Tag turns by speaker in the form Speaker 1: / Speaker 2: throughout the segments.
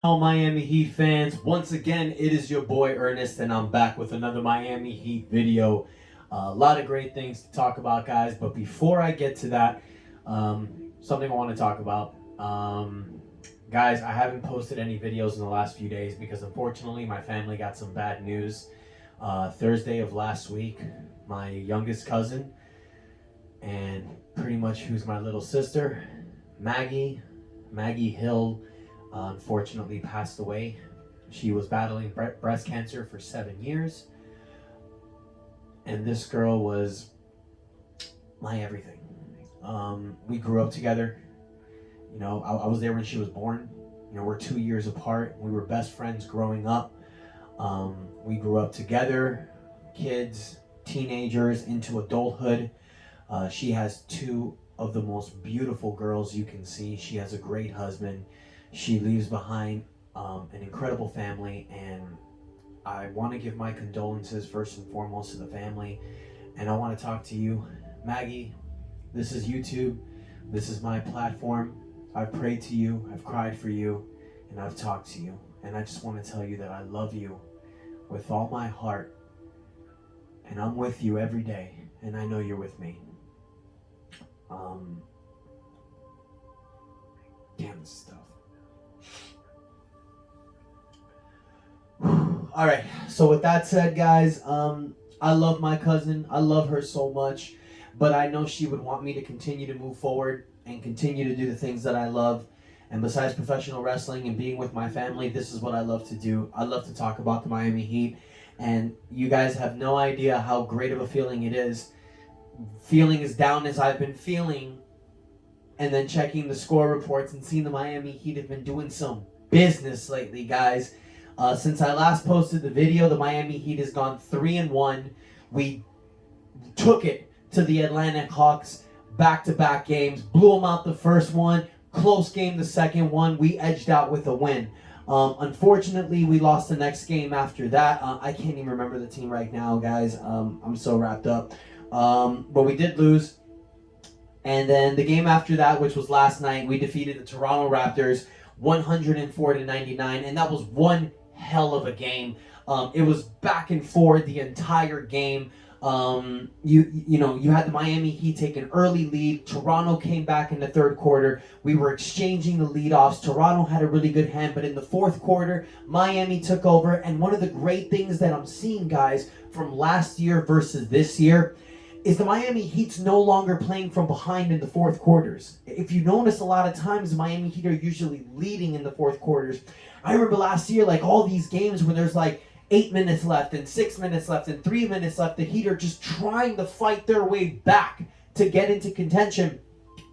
Speaker 1: Hello, Miami Heat fans. Once again, it is your boy Ernest, and I'm back with another Miami Heat video. A lot of great things to talk about, guys. But before I get to that, something I want to talk about. Guys, I haven't posted any videos in the last few days because unfortunately my family got some bad news. Thursday of last week, my youngest cousin, and pretty much who's my little sister, Maggie Hill, unfortunately passed away. She was battling breast cancer for 7 years, and this girl was my everything. We grew up together. I was there when she was born. We're 2 years apart. We were best friends growing up. We grew up together, kids, teenagers, into adulthood. She has two of the most beautiful girls you can see. She has a great husband. She leaves behind an incredible family, and I want to give my condolences first and foremost to the family. And I want to talk to you, Maggie. This is YouTube. This is my platform. I've prayed to you, I've cried for you, and I've talked to you. And I just want to tell you that I love you with all my heart, and I'm with you every day, and I know you're with me. Damn, this stuff. All right. So with that said, guys, I love my cousin. I love her so much, but I know she would want me to continue to move forward and continue to do the things that I love. And besides professional wrestling and being with my family, this is what I love to do. I love to talk about the Miami Heat, and you guys have no idea how great of a feeling it is. Feeling as down as I've been feeling, and then checking the score reports and seeing the Miami Heat have been doing some business lately, guys. Since I last posted the video, the Miami Heat has gone 3-1. We took it to the Atlanta Hawks back-to-back games, blew them out the first one, close game the second one. We edged out with a win. Unfortunately, we lost the next game after that. I can't even remember the team right now, guys. I'm so wrapped up. But we did lose. And then the game after that, which was last night, we defeated the Toronto Raptors 104-99, and that was one hell of a game. It was back and forth the entire game. You had the Miami Heat take an early lead. Toronto came back in the third quarter. We were exchanging the leadoffs. Toronto had a really good hand, but in the fourth quarter, Miami took over. And one of the great things that I'm seeing, guys, from last year versus this year is the Miami Heat's no longer playing from behind in the fourth quarters. If you notice, a lot of times the Miami Heat are usually leading in the fourth quarters. I remember last year, like all these games when there's like 8 minutes left and 6 minutes left and 3 minutes left, the Heat are just trying to fight their way back to get into contention,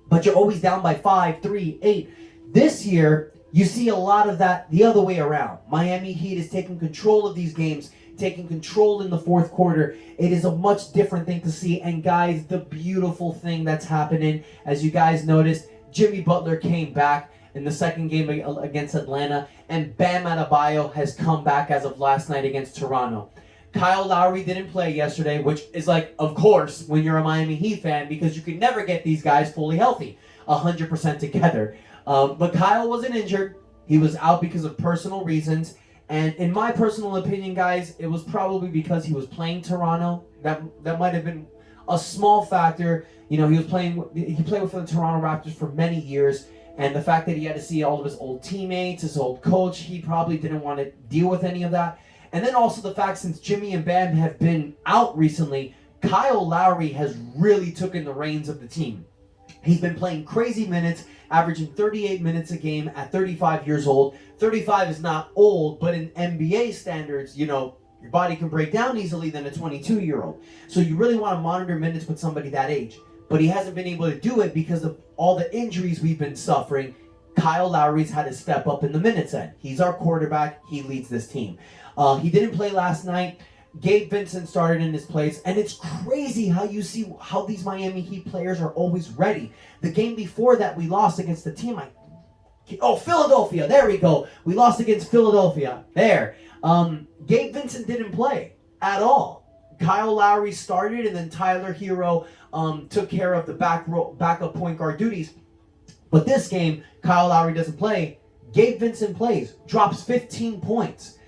Speaker 1: but you're always down by 5, 3, 8. This year, you see a lot of that the other way around. Miami Heat is taking control of these games, taking control in the fourth quarter. It is a much different thing to see. And guys, the beautiful thing that's happening, as you guys noticed, Jimmy Butler came back in the second game against Atlanta, and Bam Adebayo has come back as of last night against Toronto. Kyle Lowry didn't play yesterday, which is like, of course, when you're a Miami Heat fan, because you can never get these guys fully healthy, 100% together. But Kyle wasn't injured. He was out because of personal reasons. And in my personal opinion, guys, it was probably because he was playing Toronto. That might have been a small factor. He played for the Toronto Raptors for many years. And the fact that he had to see all of his old teammates, his old coach, he probably didn't want to deal with any of that. And then also the fact, since Jimmy and Bam have been out recently, Kyle Lowry has really taken the reins of the team. He's been playing crazy minutes, averaging 38 minutes a game at 35 years old. 35 is not old, but in NBA standards, your body can break down easily than a 22-year-old. So you really want to monitor minutes with somebody that age. But he hasn't been able to do it because of all the injuries we've been suffering. Kyle Lowry's had to step up in the minutes end. He's our quarterback. He leads this team. He didn't play last night. Gabe Vincent started in his place, and it's crazy how you see how these Miami Heat players are always ready. The game before that, we lost against the team. Philadelphia. There we go. We lost against Philadelphia. There. Gabe Vincent didn't play at all. Kyle Lowry started, and then Tyler Hero took care of the backup point guard duties. But this game, Kyle Lowry doesn't play. Gabe Vincent plays, drops 15 points.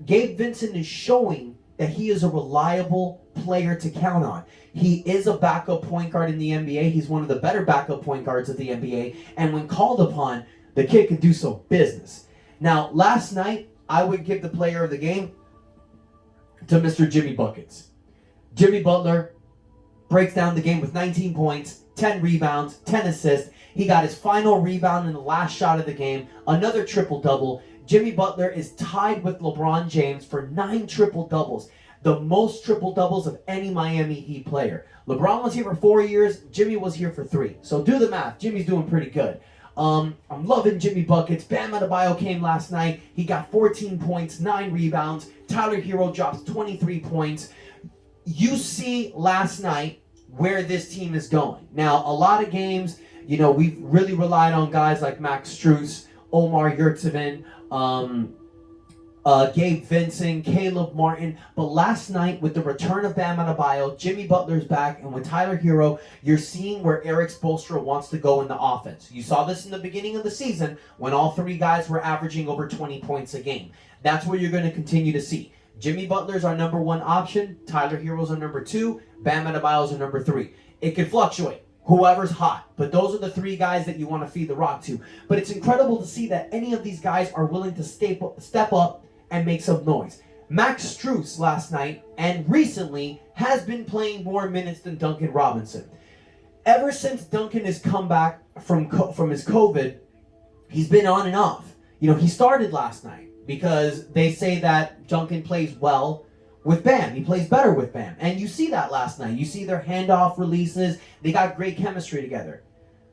Speaker 1: Gabe Vincent is showing that he is a reliable player to count on. He is a backup point guard in the NBA. He's one of the better backup point guards of the NBA. And when called upon, the kid can do some business. Now, last night, I would give the player of the game to Mr. Jimmy Buckets. Jimmy Butler breaks down the game with 19 points, 10 rebounds, 10 assists. He got his final rebound in the last shot of the game. Another triple-double. Jimmy Butler is tied with LeBron James for 9 triple-doubles. The most triple-doubles of any Miami Heat player. LeBron was here for 4 years. Jimmy was here for 3. So do the math. Jimmy's doing pretty good. I'm loving Jimmy Buckets. Bam Adebayo came last night. He got 14 points, 9 rebounds. Tyler Hero drops 23 points. You see last night where this team is going. Now, a lot of games, we've really relied on guys like Max Strus, Omar Yurtseven, Gabe Vincent, Caleb Martin. But last night, with the return of Bam Adebayo, Jimmy Butler's back, and with Tyler Hero, you're seeing where Eric Spoelstra wants to go in the offense. You saw this in the beginning of the season when all 3 guys were averaging over 20 points a game. That's what you're going to continue to see. Jimmy Butler's our number 1 option. Tyler Hero's our number 2. Bam Adebayo's our number 3. It could fluctuate. Whoever's hot. But those are the 3 guys that you want to feed the rock to. But it's incredible to see that any of these guys are willing to step up and make some noise. Max Strus last night and recently has been playing more minutes than Duncan Robinson. Ever since Duncan has come back from his COVID, he's been on and off. He started last night because they say that Duncan plays well with Bam. He plays better with Bam. And you see that last night. You see their handoff releases. They got great chemistry together.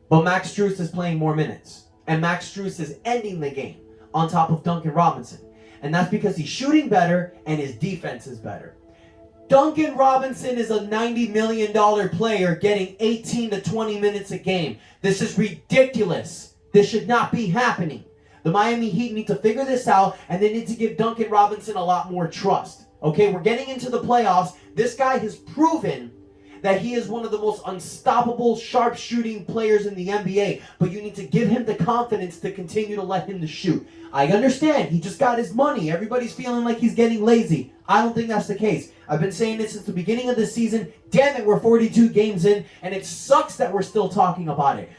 Speaker 1: But Max Strus is playing more minutes. And Max Strus is ending the game on top of Duncan Robinson. And that's because he's shooting better and his defense is better. Duncan Robinson is a $90 million player getting 18 to 20 minutes a game. This is ridiculous. This should not be happening. The Miami Heat need to figure this out, and they need to give Duncan Robinson a lot more trust. Okay, we're getting into the playoffs. This guy has proven that he is one of the most unstoppable, sharp-shooting players in the NBA, but you need to give him the confidence to continue to let him to shoot. I understand, he just got his money. Everybody's feeling like he's getting lazy. I don't think that's the case. I've been saying this since the beginning of the season. Damn it, we're 42 games in, and it sucks that we're still talking about it.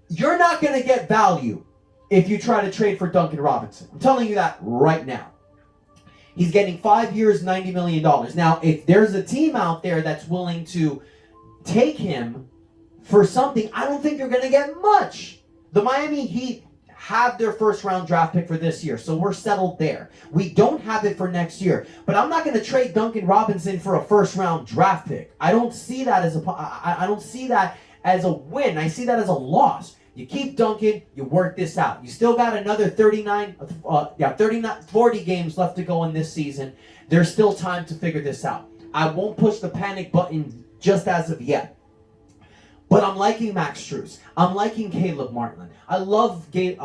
Speaker 1: You're not going to get value if you try to trade for Duncan Robinson. I'm telling you that right now. He's getting 5 years, $90 million. Now, if there's a team out there that's willing to take him for something, I don't think you're going to get much. The Miami Heat have their first-round draft pick for this year, so we're settled there. We don't have it for next year, but I'm not going to trade Duncan Robinson for a first-round draft pick. I don't see that as a win. I see that as a loss. You keep Duncan, you work this out. You still got another 40 games left to go in this season. There's still time to figure this out. I won't push the panic button just as of yet. But I'm liking Max Strus. I'm liking Caleb Martin. I love Gabe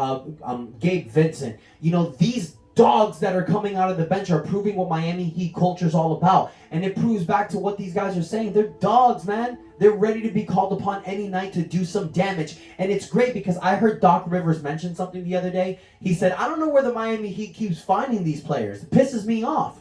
Speaker 1: Vincent. These dogs that are coming out of the bench are proving what Miami Heat culture is all about. And it proves back to what these guys are saying. They're dogs, man. They're ready to be called upon any night to do some damage. And it's great because I heard Doc Rivers mention something the other day. He said, I don't know where the Miami Heat keeps finding these players. It pisses me off.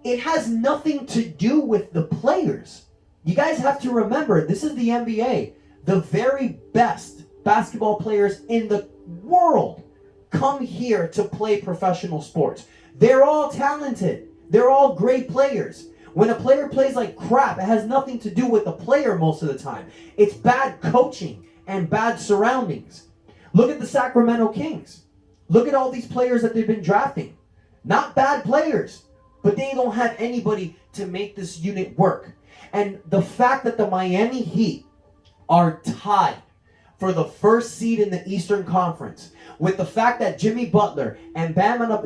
Speaker 1: It has nothing to do with the players. You guys have to remember, this is the NBA. The very best basketball players in the world come here to play professional sports. They're all talented. They're all great players. When a player plays like crap, it has nothing to do with the player most of the time. It's bad coaching and bad surroundings. Look at the Sacramento Kings. Look at all these players that they've been drafting. Not bad players, but they don't have anybody to make this unit work. And the fact that the Miami Heat are tied for the first seed in the Eastern Conference, with the fact that Jimmy Butler and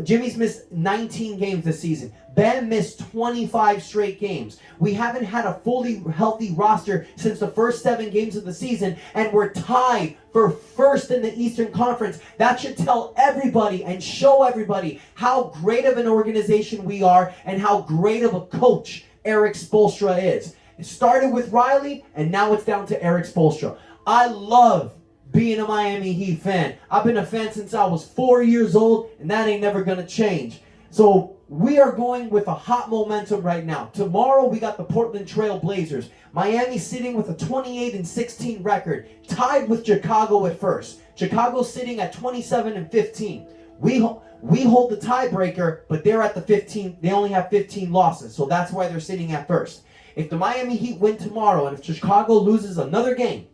Speaker 1: Jimmy's missed 19 games this season. Bam missed 25 straight games. We haven't had a fully healthy roster since the first 7 games of the season, and we're tied for first in the Eastern Conference. That should tell everybody and show everybody how great of an organization we are and how great of a coach Eric Spoelstra is. It started with Riley, and now it's down to Eric Spoelstra. I love being a Miami Heat fan. I've been a fan since I was 4 years old, and that ain't never going to change. So we are going with a hot momentum right now. Tomorrow we got the Portland Trail Blazers. Miami sitting with a 28-16 record, tied with Chicago at first. Chicago sitting at 27-15. We hold the tiebreaker, but they're at the 15. They only have 15 losses, so that's why they're sitting at first. If the Miami Heat win tomorrow, and if Chicago loses another game,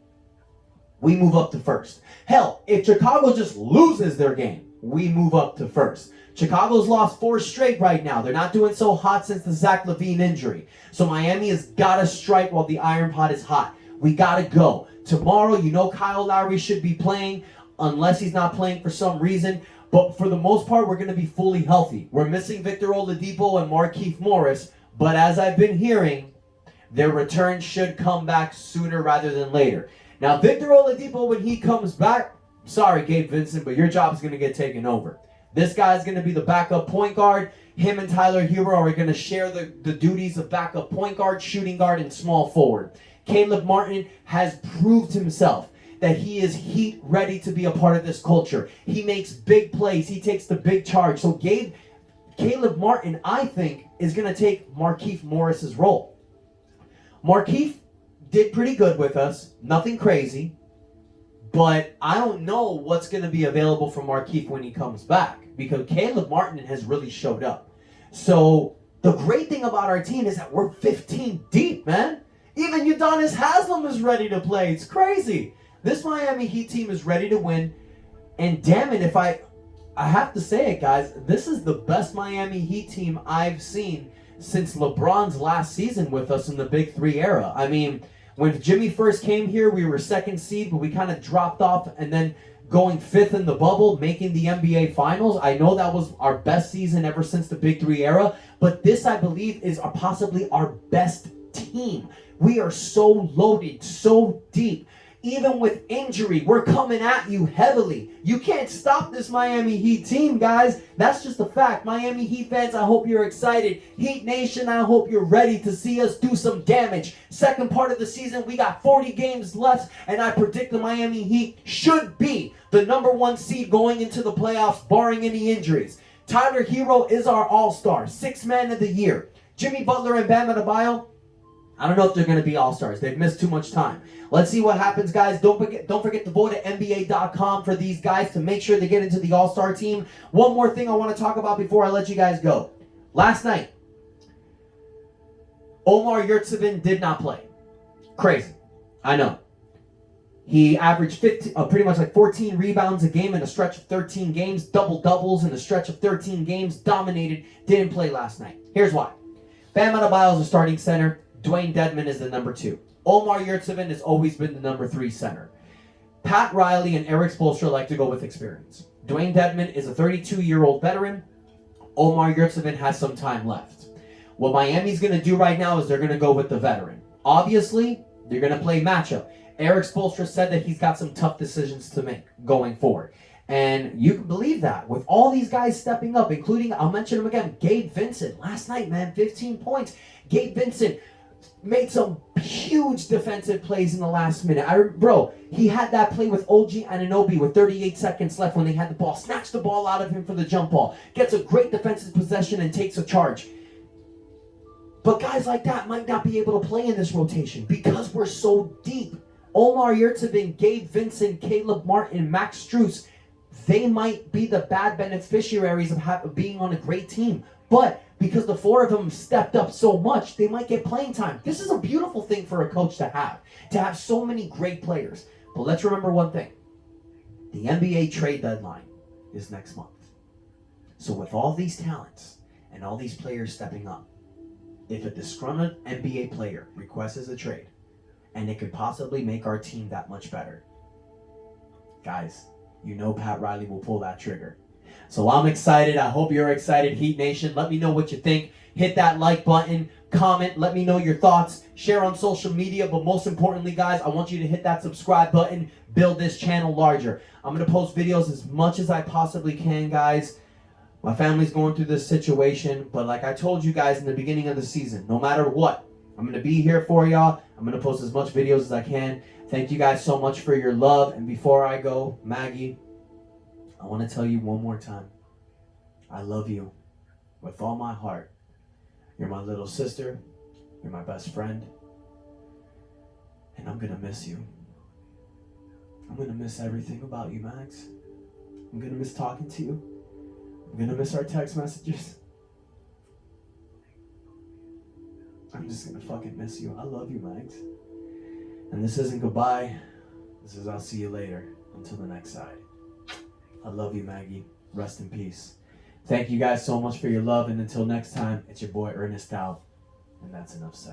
Speaker 1: we move up to first. Hell, if Chicago just loses their game, we move up to first. Chicago's lost 4 straight right now. They're not doing so hot since the Zach LaVine injury. So Miami has got to strike while the iron pot is hot. We got to go. Tomorrow, you know Kyle Lowry should be playing, unless he's not playing for some reason. But for the most part, we're going to be fully healthy. We're missing Victor Oladipo and Markieff Morris. But as I've been hearing, their return should come back sooner rather than later. Now, Victor Oladipo, when he comes back, sorry, Gabe Vincent, but your job is going to get taken over. This guy's going to be the backup point guard. Him and Tyler Hero are going to share the duties of backup point guard, shooting guard, and small forward. Caleb Martin has proved himself that he is Heat ready to be a part of this culture. He makes big plays. He takes the big charge. So Caleb Martin, I think, is going to take Markieff Morris's role. Markieff did pretty good with us. Nothing crazy. But I don't know what's going to be available for Markieff when he comes back, because Caleb Martin has really showed up. So the great thing about our team is that we're 15 deep, man. Even Udonis Haslem is ready to play. It's crazy. This Miami Heat team is ready to win. And damn it, if I have to say it, guys, this is the best Miami Heat team I've seen since LeBron's last season with us in the Big Three era. I mean, when Jimmy first came here, we were 2nd seed, but we kind of dropped off, and then going 5th in the bubble, making the NBA Finals. I know that was our best season ever since the Big Three era, but this, I believe, is possibly our best team. We are so loaded, so deep. Even with injury, we're coming at you heavily. You can't stop this Miami Heat team, guys. That's just a fact. Miami Heat fans, I hope you're excited. Heat Nation, I hope you're ready to see us do some damage. Second part of the season, we got 40 games left, and I predict the Miami Heat should be the #1 seed going into the playoffs, barring any injuries. Tyler Hero is our all-star, 6th man of the year. Jimmy Butler and Bam Adebayo, I don't know if they're going to be all-stars. They've missed too much time. Let's see what happens, guys. Don't forget to vote at NBA.com for these guys to make sure they get into the all-star team. One more thing I want to talk about before I let you guys go. Last night, Omar Yurtseven did not play. Crazy. I know. He averaged pretty much like 14 rebounds a game in a stretch of 13 games. Double-doubles in a stretch of 13 games. Dominated. Didn't play last night. Here's why. Bam Adebayo is a starting center. Dwayne Dedmon is the #2. Omar Yurtseven has always been the #3 center. Pat Riley and Eric Spoelstra like to go with experience. Dwayne Dedmon is a 32-year-old veteran. Omar Yurtseven has some time left. What Miami's going to do right now is they're going to go with the veteran. Obviously, they're going to play matchup. Eric Spoelstra said that he's got some tough decisions to make going forward. And you can believe that. With all these guys stepping up, including, I'll mention him again, Gabe Vincent. Last night, man, 15 points. Gabe Vincent made some huge defensive plays in the last minute. He had that play with OG Anunoby with 38 seconds left when they had the ball. Snatched the ball out of him for the jump ball. Gets a great defensive possession and takes a charge. But guys like that might not be able to play in this rotation because we're so deep. Omar Yurtseven, Gabe Vincent, Caleb Martin, Max Strus, they might be the bad beneficiaries of being on a great team. But because the 4 of them stepped up so much, they might get playing time. This is a beautiful thing for a coach to have so many great players. But let's remember one thing. The NBA trade deadline is next month. So with all these talents and all these players stepping up, if a disgruntled NBA player requests a trade, and it could possibly make our team that much better, guys, you know Pat Riley will pull that trigger. So I'm excited. I hope you're excited, Heat Nation. Let me know what you think. Hit that like button. Comment. Let me know your thoughts. Share on social media. But most importantly, guys, I want you to hit that subscribe button. Build this channel larger. I'm going to post videos as much as I possibly can, guys. My family's going through this situation. But like I told you guys in the beginning of the season, no matter what, I'm going to be here for y'all. I'm going to post as much videos as I can. Thank you guys so much for your love. And before I go, Maggie, I want to tell you one more time. I love you with all my heart. You're my little sister. You're my best friend. And I'm going to miss you. I'm going to miss everything about you, Max. I'm going to miss talking to you. I'm going to miss our text messages. I'm just going to fucking miss you. I love you, Max. And this isn't goodbye. This is I'll see you later. Until the next side. I love you, Maggie. Rest in peace. Thank you guys so much for your love. And until next time, it's your boy Ernest out. And that's enough said.